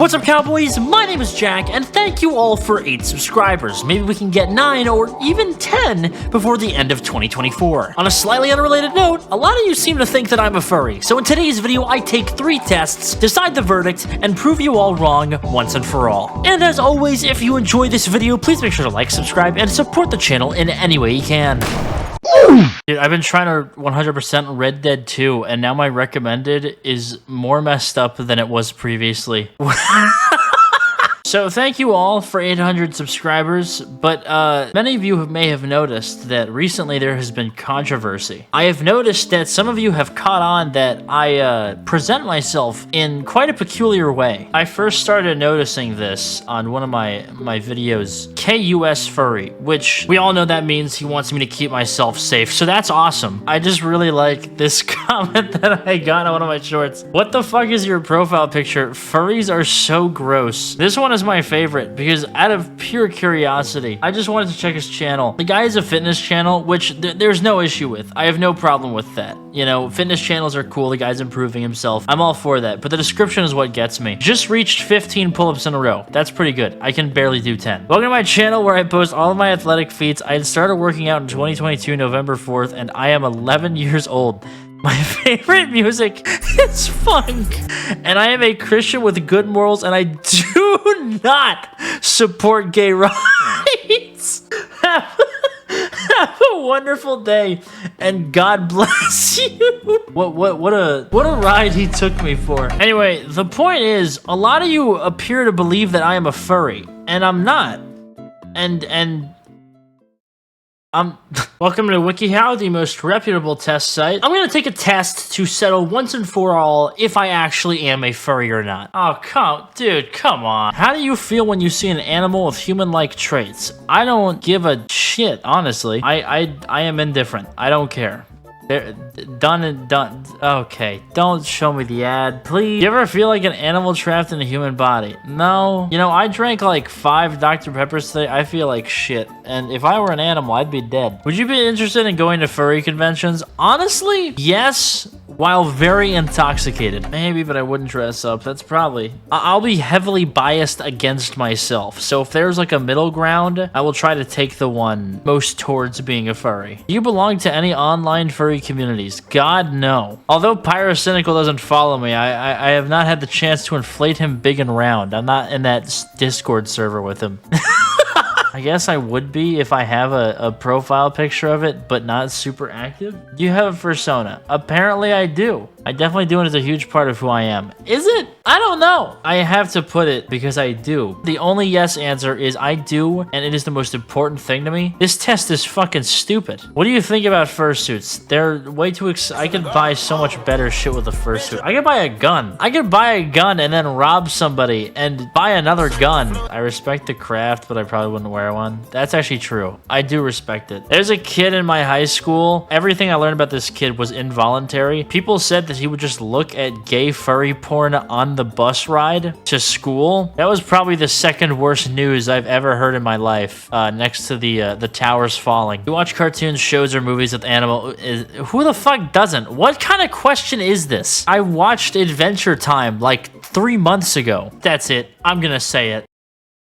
What's up, cowboys? My name is Jack, and thank you all for 8 subscribers. Maybe we can get 9 or even 10 before the end of 2024. On a slightly unrelated note, a lot of you seem to think that I'm a furry, so in today's video I take 3 tests, decide the verdict, and prove you all wrong once and for all. And as always, if you enjoy this video, please make sure to like, subscribe, and support the channel in any way you can. Dude, I've been trying to 100% Red Dead 2, and now my recommended is more messed up than it was previously. So thank you all for 800 subscribers, but many of you may have noticed that recently there has been controversy. I have noticed that some of you have caught on that I present myself in quite a peculiar way. I first started noticing this on one of my videos, KUS Furry, which we all know that means he wants me to keep myself safe, so that's awesome. I just really like this comment that I got on one of my shorts. What the fuck is your profile picture? Furries are so gross. This one is my favorite because out of pure curiosity, I just wanted to check his channel. The guy has a fitness channel, which there's no issue with. I have no problem with that. You know, fitness channels are cool. The guy's improving himself. I'm all for that. But the description is what gets me. Just reached 15 pull-ups in a row. That's pretty good. I can barely do 10. Welcome to my channel where I post all of my athletic feats. I had started working out in 2022, November 4th, and I am 11 years old. My favorite music is funk, and I am a Christian with good morals, and I do not support gay rights. Have a wonderful day, and God bless you. What a ride he took me for. Anyway, the point is, a lot of you appear to believe that I am a furry, and I'm not. Welcome to WikiHow, the most reputable test site. I'm gonna take a test to settle once and for all if I actually am a furry or not. Oh, come on. How do you feel when you see an animal with human-like traits? I don't give a shit, honestly. I am indifferent. I don't care. Done and done. Okay, don't show me the ad, please. You ever feel like an animal trapped in a human body? No. You know, I drank like 5 Dr. Peppers today. I feel like shit. And if I were an animal, I'd be dead. Would you be interested in going to furry conventions? Honestly, yes, while very intoxicated. Maybe, but I wouldn't dress up. That's probably... I'll be heavily biased against myself. So if there's like a middle ground, I will try to take the one most towards being a furry. Do you belong to any online furry communities? God, no. Although Pyrocynical doesn't follow me, I have not had the chance to inflate him big and round. I'm not in that Discord server with him. I guess I would be if I have a profile picture of it, but not super active. Do you have a persona? Apparently I do. I definitely do, and it's a huge part of who I am. Is it? I don't know. I have to put it because I do. The only yes answer is I do, and it is the most important thing to me. This test is fucking stupid. What do you think about fursuits? They're way too I could buy so much better shit with a fursuit. I could buy a gun. I could buy a gun and then rob somebody and buy another gun. I respect the craft, but I probably wouldn't wear one. That's actually true. I do respect it. There's a kid in my high school. Everything I learned about this kid was involuntary. People said that he would just look at gay furry porn on the bus ride to school. That was probably the second worst news I've ever heard in my life, next to the towers falling. You watch cartoons, shows, or movies with animal... Who the fuck doesn't? What kind of question is this? I watched Adventure Time like 3 months ago. That's it. I'm gonna say it.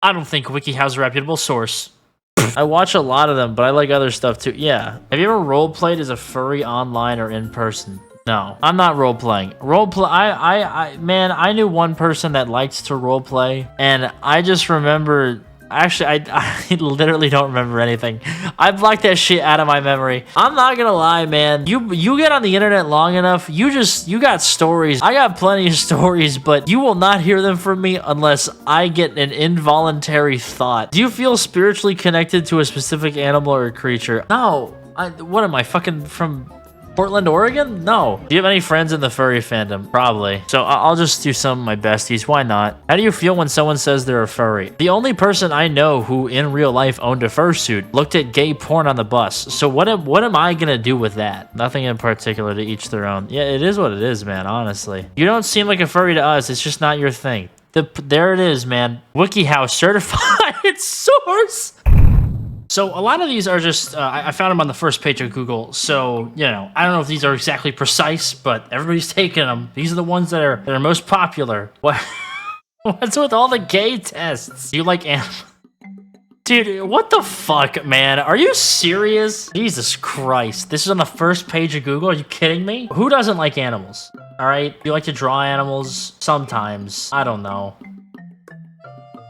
I don't think WikiHow's a reputable source. I watch a lot of them, but I like other stuff too. Yeah. Have you ever role-played as a furry online or in person? No, I'm not role-playing. Man, I knew one person that liked to role-play, and I just remember... Actually, I literally don't remember anything. I blocked that shit out of my memory. I'm not gonna lie, man. You get on the internet long enough, you got stories. I got plenty of stories, but you will not hear them from me unless I get an involuntary thought. Do you feel spiritually connected to a specific animal or creature? No. What am I, fucking from... Portland, Oregon? No. Do you have any friends in the furry fandom? Probably. So I'll just do some of my besties. Why not? How do you feel when someone says they're a furry? The only person I know who in real life owned a fursuit looked at gay porn on the bus. So what am I gonna do with that? Nothing in particular, to each their own. Yeah, it is what it is, man, honestly. You don't seem like a furry to us. It's just not your thing. There it is, man. WikiHow certified source. So a lot of these are just, I found them on the first page of Google. So, you know, I don't know if these are exactly precise, but everybody's taking them. These are the ones that are most popular. What? What's with all the gay tests? Do you like animals? Dude, what the fuck, man? Are you serious? Jesus Christ. This is on the first page of Google? Are you kidding me? Who doesn't like animals? Alright? You like to draw animals? Sometimes. I don't know.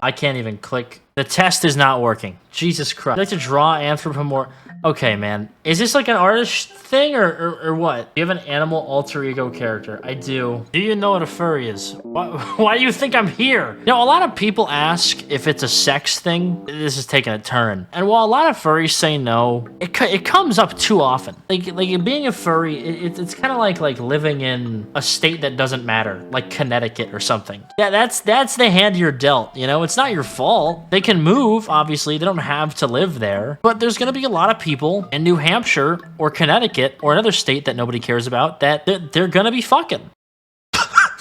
I can't even click. The test is not working. Jesus Christ. You like to draw anthropomorph... Okay, man. Is this like an artist thing or what? Do you have an animal alter ego character? I do. Do you know what a furry is? Why do you think I'm here? You know, a lot of people ask if it's a sex thing. This is taking a turn. And while a lot of furries say no, it comes up too often. Like being a furry, it's kind of like living in a state that doesn't matter, like Connecticut or something. Yeah, that's the hand you're dealt, you know? It's not your fault. They can move, obviously. They don't have to live there. But there's gonna be a lot of people in New Hampshire or Connecticut or another state that nobody cares about that they're gonna be fucking.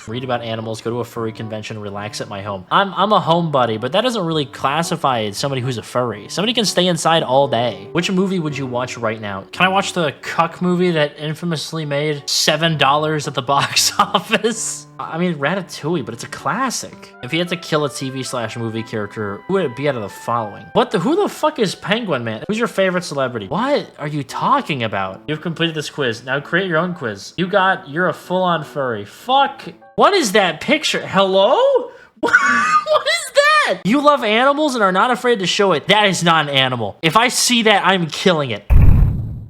Read about animals, go to a furry convention, relax at my home. I'm a homebody, but that doesn't really classify as somebody who's a furry. Somebody can stay inside all day. Which movie would you watch right now? Can I watch the Cuck movie that infamously made $7 at the box office? I mean, Ratatouille, but it's a classic. If you had to kill a TV/movie character, who would it be out of the following? Who the fuck is Penguin Man? Who's your favorite celebrity? What are you talking about? You've completed this quiz. Now create your own quiz. You're a full-on furry. Fuck. What is that picture? Hello? What is that? You love animals and are not afraid to show it. That is not an animal. If I see that, I'm killing it.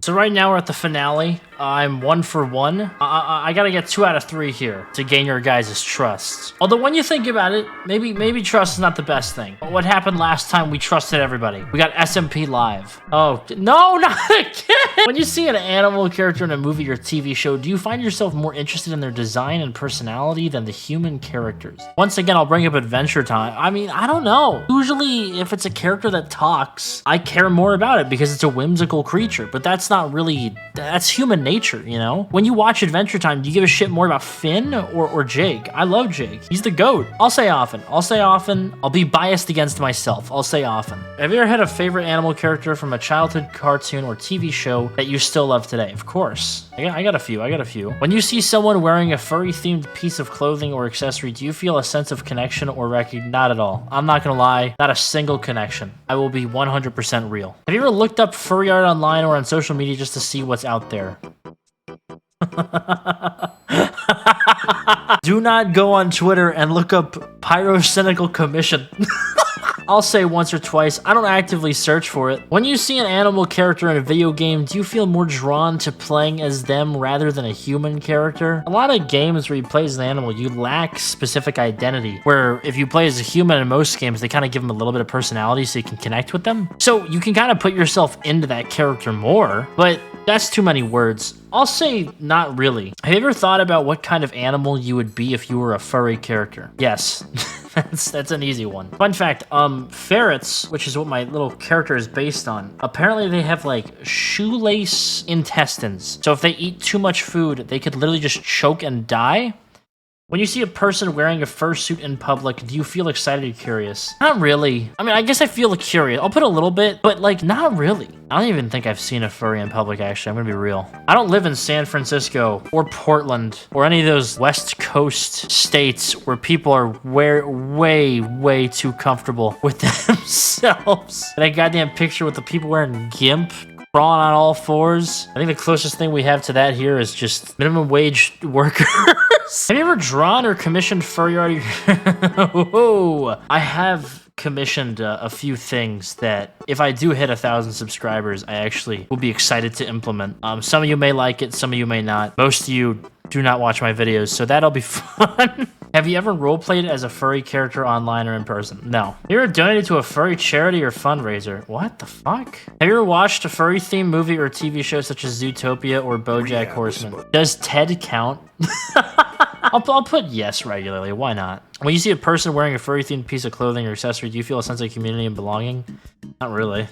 So right now we're at the finale. I'm 1 for 1. I gotta get 2 out of 3 here to gain your guys' trust. Although when you think about it, maybe trust is not the best thing. But what happened last time we trusted everybody? We got SMP Live. Oh, no, not again! When you see an animal character in a movie or TV show, do you find yourself more interested in their design and personality than the human characters? Once again, I'll bring up Adventure Time. I mean, I don't know. Usually, if it's a character that talks, I care more about it because it's a whimsical creature. But that's not really... That's human nature, you know? When you watch Adventure Time, do you give a shit more about Finn or Jake? I love Jake. He's the GOAT. I'll say often. I'll be biased against myself. I'll say often. Have you ever had a favorite animal character from a childhood cartoon or TV show that you still love today? Of course. I got a few. When you see someone wearing a furry-themed piece of clothing or accessory, do you feel a sense of connection or recognition? Not at all. I'm not gonna lie. Not a single connection. I will be 100% real. Have you ever looked up furry art online or on social media just to see what's out there? Do not go on Twitter and look up Pyrocynical Commission. I'll say once or twice, I don't actively search for it. When you see an animal character in a video game, do you feel more drawn to playing as them rather than a human character? A lot of games where you play as an animal, you lack specific identity, where if you play as a human in most games, they kind of give them a little bit of personality so you can connect with them. So you can kind of put yourself into that character more, but that's too many words. I'll say not really. Have you ever thought about what kind of animal you would be if you were a furry character? Yes. That's an easy one. Fun fact, ferrets, which is what my little character is based on, apparently they have like shoelace intestines. So if they eat too much food, they could literally just choke and die. When you see a person wearing a fursuit in public, do you feel excited or curious? Not really. I mean, I guess I feel curious. I'll put a little bit, but like, not really. I don't even think I've seen a furry in public, actually. I'm gonna be real. I don't live in San Francisco or Portland or any of those West Coast states where people are way too comfortable with themselves. That goddamn picture with the people wearing GIMP, crawling on all fours. I think the closest thing we have to that here is just minimum wage workers. Have you ever drawn or commissioned furry art? I have commissioned a few things that if I do hit 1,000 subscribers, I actually will be excited to implement. Some of you may like it, some of you may not. Most of you do not watch my videos, so that'll be fun. Have you ever roleplayed as a furry character online or in person? No. Have you ever donated to a furry charity or fundraiser? What the fuck? Have you ever watched a furry-themed movie or TV show such as Zootopia or BoJack Horseman? Does Ted count? I'll put yes regularly. Why not? When you see a person wearing a furry-themed piece of clothing or accessory, do you feel a sense of community and belonging? Not really.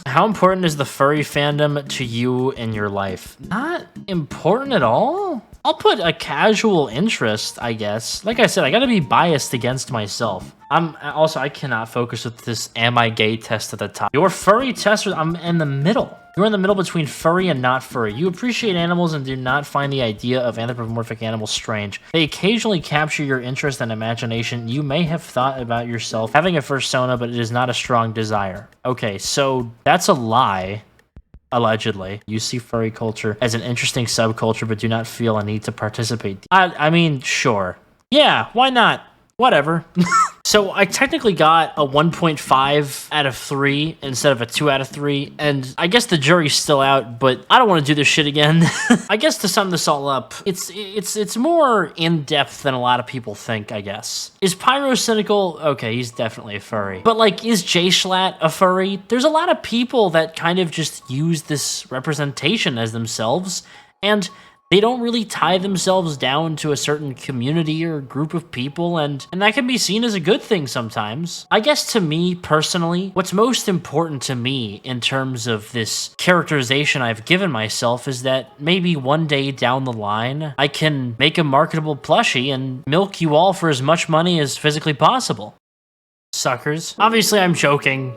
How important is the furry fandom to you in your life? Not important at all. I'll put a casual interest, I guess. Like I said, I gotta be biased against myself. I cannot focus with this am I gay test at the top. Your furry test, I'm in the middle. You're in the middle between furry and not furry. You appreciate animals and do not find the idea of anthropomorphic animals strange. They occasionally capture your interest and imagination. You may have thought about yourself having a fursona, but it is not a strong desire. Okay, so that's a lie. Allegedly. You see furry culture as an interesting subculture, but do not feel a need to participate. I mean, sure. Yeah, why not? Whatever. So I technically got a 1.5 out of 3 instead of a 2 out of 3, and I guess the jury's still out, but I don't want to do this shit again. I guess to sum this all up, it's more in-depth than a lot of people think, I guess. Is Pyro cynical? Okay, he's definitely a furry. But like, is J-Schlatt a furry? There's a lot of people that kind of just use this representation as themselves, and they don't really tie themselves down to a certain community or group of people, and that can be seen as a good thing sometimes. I guess to me, personally, what's most important to me in terms of this characterization I've given myself is that maybe one day down the line, I can make a marketable plushie and milk you all for as much money as physically possible. Suckers. Obviously, I'm joking.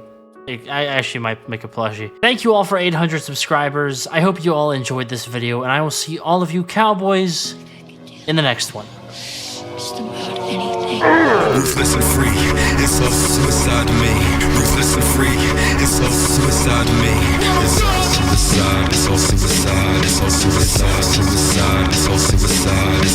I actually might make a plushie. Thank you all for 800 subscribers. I hope you all enjoyed this video, and I will see all of you cowboys in the next one. Ruthless and free, it's all suicide to me. Ruthless and free, it's all suicide to me. It's all suicide, it's all suicide, it's all suicide, suicide, it's all suicide.